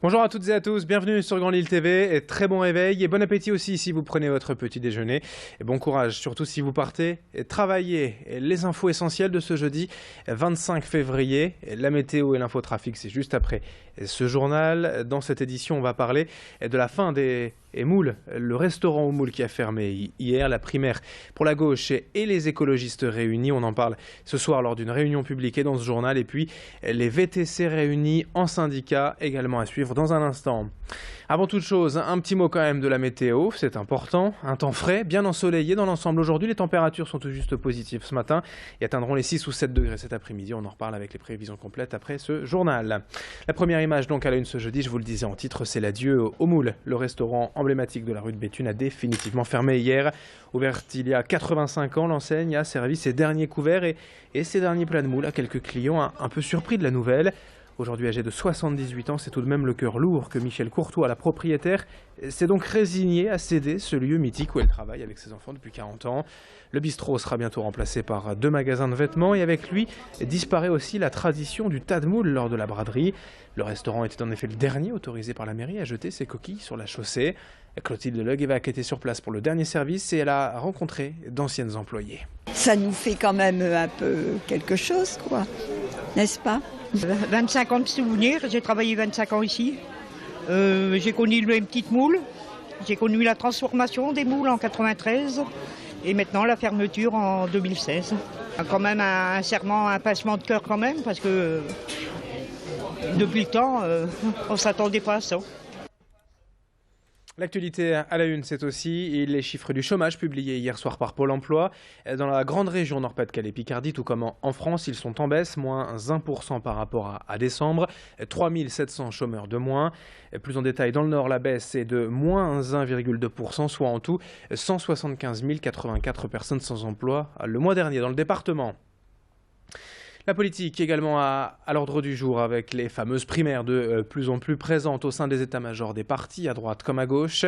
Bonjour à toutes et à tous, bienvenue sur Grand Lille TV, et très bon réveil et bon appétit aussi si vous prenez votre petit déjeuner. Et bon courage, surtout si vous partez travailler. Les infos essentielles de ce jeudi 25 février, la météo et l'infotrafic c'est juste après ce journal. Dans cette édition on va parler de la fin des moules, le restaurant aux moules qui a fermé hier, la primaire pour la gauche et les écologistes réunis. On en parle ce soir lors d'une réunion publique et dans ce journal. Et puis les VTC réunis en syndicat également à suivre dans un instant. Avant toute chose, un petit mot quand même de la météo, c'est important. Un temps frais, bien ensoleillé dans l'ensemble aujourd'hui. Les températures sont tout juste positives ce matin et atteindront les 6 ou 7 degrés cet après-midi. On en reparle avec les prévisions complètes après ce journal. La première image donc à la une ce jeudi, je vous le disais en titre, c'est l'adieu aux moules. Le restaurant emblématique de la rue de Béthune a définitivement fermé hier. Ouverte il y a 85 ans, l'enseigne a servi ses derniers couverts et ses derniers plats de moules à quelques clients un peu surpris de la nouvelle. Aujourd'hui âgé de 78 ans, c'est tout de même le cœur lourd que Michel Courtois, la propriétaire, s'est donc résigné à céder ce lieu mythique où elle travaille avec ses enfants depuis 40 ans. Le bistrot sera bientôt remplacé par 2 magasins de vêtements et avec lui disparaît aussi la tradition du tas de moules lors de la braderie. Le restaurant était en effet le dernier autorisé par la mairie à jeter ses coquilles sur la chaussée. Clotilde Leguevac était sur place pour le dernier service et elle a rencontré d'anciennes employées. Ça nous fait quand même un peu quelque chose, quoi, n'est-ce pas ? 25 ans de souvenirs, j'ai travaillé 25 ans ici. J'ai connu les petites moules, j'ai connu la transformation des moules en 93 et maintenant la fermeture en 2016. Quand même un serment, un pincement de cœur quand même parce que depuis le temps, on ne s'attendait pas à ça. L'actualité à la une, c'est aussi les chiffres du chômage publiés hier soir par Pôle emploi. Dans la grande région Nord-Pas-de-Calais, Picardie, tout comme en France, ils sont en baisse, moins 1% par rapport à décembre, 3700 chômeurs de moins. Plus en détail, dans le Nord, la baisse est de moins 1,2%, soit en tout 175 084 personnes sans emploi le mois dernier dans le département. La politique également à l'ordre du jour avec les fameuses primaires de plus en plus présentes au sein des états-majors des partis, à droite comme à gauche.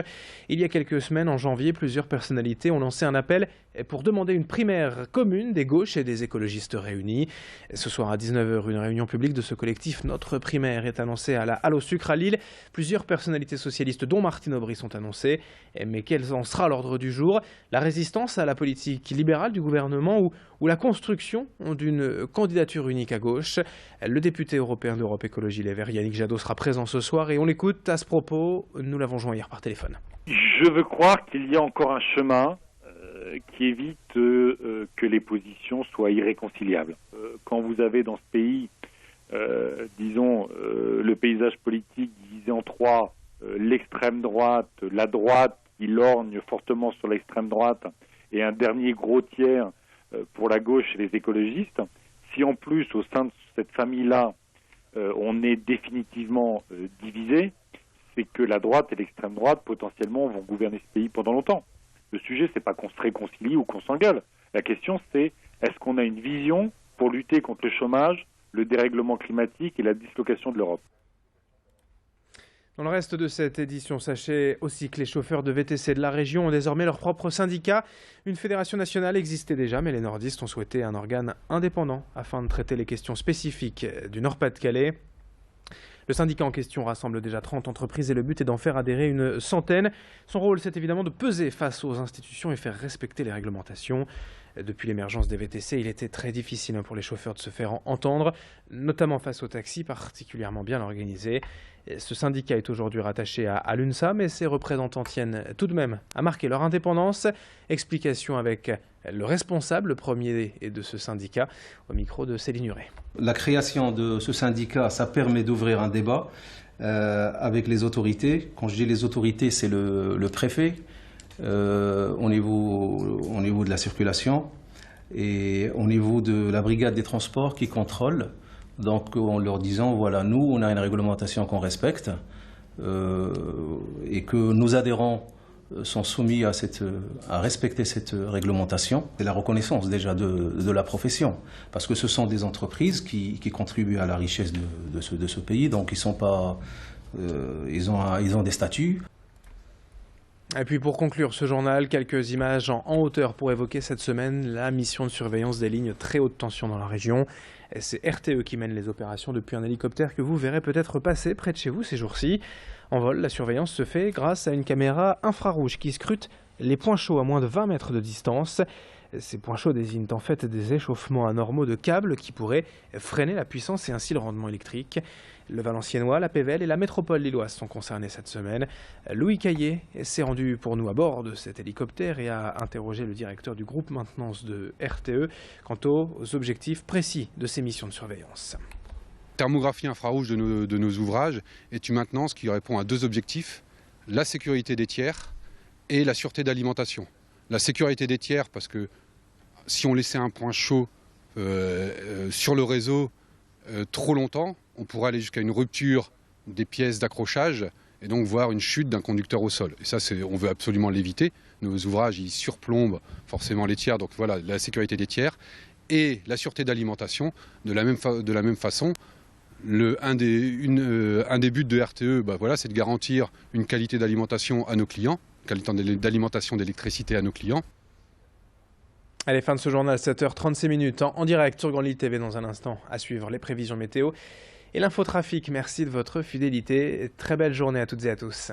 Il y a quelques semaines, en janvier, plusieurs personnalités ont lancé un appel pour demander une primaire commune des gauches et des écologistes réunis. Ce soir à 19h, une réunion publique de ce collectif Notre Primaire est annoncée à la Halle au Sucre à Lille. Plusieurs personnalités socialistes, dont Martine Aubry, sont annoncées. Mais quel en sera l'ordre du jour? La résistance à la politique libérale du gouvernement ou la construction d'une candidature unique à gauche? Le député européen d'Europe Écologie Les Verts, Yannick Jadot, sera présent ce soir et on l'écoute à ce propos. Nous l'avons joint hier par téléphone. Je veux croire qu'il y a encore un chemin qui évite que les positions soient irréconciliables. Quand vous avez dans ce pays, disons, le paysage politique divisé en trois, l'extrême droite, la droite qui lorgne fortement sur l'extrême droite et un dernier gros tiers pour la gauche et les écologistes, si en plus au sein de cette famille-là on est définitivement divisé, c'est que la droite et l'extrême droite potentiellement vont gouverner ce pays pendant longtemps. Le sujet, c'est pas qu'on se réconcilie ou qu'on s'engueule. La question, c'est est-ce qu'on a une vision pour lutter contre le chômage, le dérèglement climatique et la dislocation de l'Europe. Dans le reste de cette édition, sachez aussi que les chauffeurs de VTC de la région ont désormais leur propre syndicat. Une fédération nationale existait déjà, mais les nordistes ont souhaité un organe indépendant afin de traiter les questions spécifiques du Nord-Pas-de-Calais. Le syndicat en question rassemble déjà 30 entreprises et le but est d'en faire adhérer une centaine. Son rôle, c'est évidemment de peser face aux institutions et faire respecter les réglementations. Depuis l'émergence des VTC, il était très difficile pour les chauffeurs de se faire entendre, notamment face aux taxis particulièrement bien organisés. Ce syndicat est aujourd'hui rattaché à l'UNSA, mais ses représentants tiennent tout de même à marquer leur indépendance. Explication avec le responsable premier de ce syndicat, au micro de Céline Huret. La création de ce syndicat, ça permet d'ouvrir un débat avec les autorités. Quand je dis les autorités, c'est le préfet au niveau de la circulation et au niveau de la brigade des transports qui contrôle. Donc en leur disant, voilà, nous, on a une réglementation qu'on respecte et que nos adhérents sont soumis à respecter cette réglementation. C'est la reconnaissance déjà de la profession, parce que ce sont des entreprises qui contribuent à la richesse de ce pays, donc ils ont des statuts. Et puis pour conclure ce journal, quelques images en hauteur pour évoquer cette semaine la mission de surveillance des lignes très haute tension dans la région. C'est RTE qui mène les opérations depuis un hélicoptère que vous verrez peut-être passer près de chez vous ces jours-ci. En vol, la surveillance se fait grâce à une caméra infrarouge qui scrute les points chauds à moins de 20 mètres de distance. Ces points chauds désignent en fait des échauffements anormaux de câbles qui pourraient freiner la puissance et ainsi le rendement électrique. Le Valenciennois, la Pévèle et la métropole lilloise sont concernés cette semaine. Louis Caillé s'est rendu pour nous à bord de cet hélicoptère et a interrogé le directeur du groupe maintenance de RTE quant aux objectifs précis de ces missions de surveillance. La thermographie infrarouge de nos ouvrages est une maintenance qui répond à deux objectifs, la sécurité des tiers et la sûreté d'alimentation. La sécurité des tiers parce que si on laissait un point chaud sur le réseau trop longtemps, on pourrait aller jusqu'à une rupture des pièces d'accrochage et donc voir une chute d'un conducteur au sol. Et ça, on veut absolument l'éviter. Nos ouvrages, ils surplombent forcément les tiers, donc voilà, la sécurité des tiers. Et la sûreté d'alimentation, de la même façon, un des buts de RTE, voilà, c'est de garantir une qualité d'alimentation à nos clients, une qualité d'alimentation d'électricité à nos clients. Allez, fin de ce journal, 7h36 en direct sur Grand Lille TV dans un instant. À suivre les prévisions météo et l'infotrafic. Merci de votre fidélité. Très belle journée à toutes et à tous.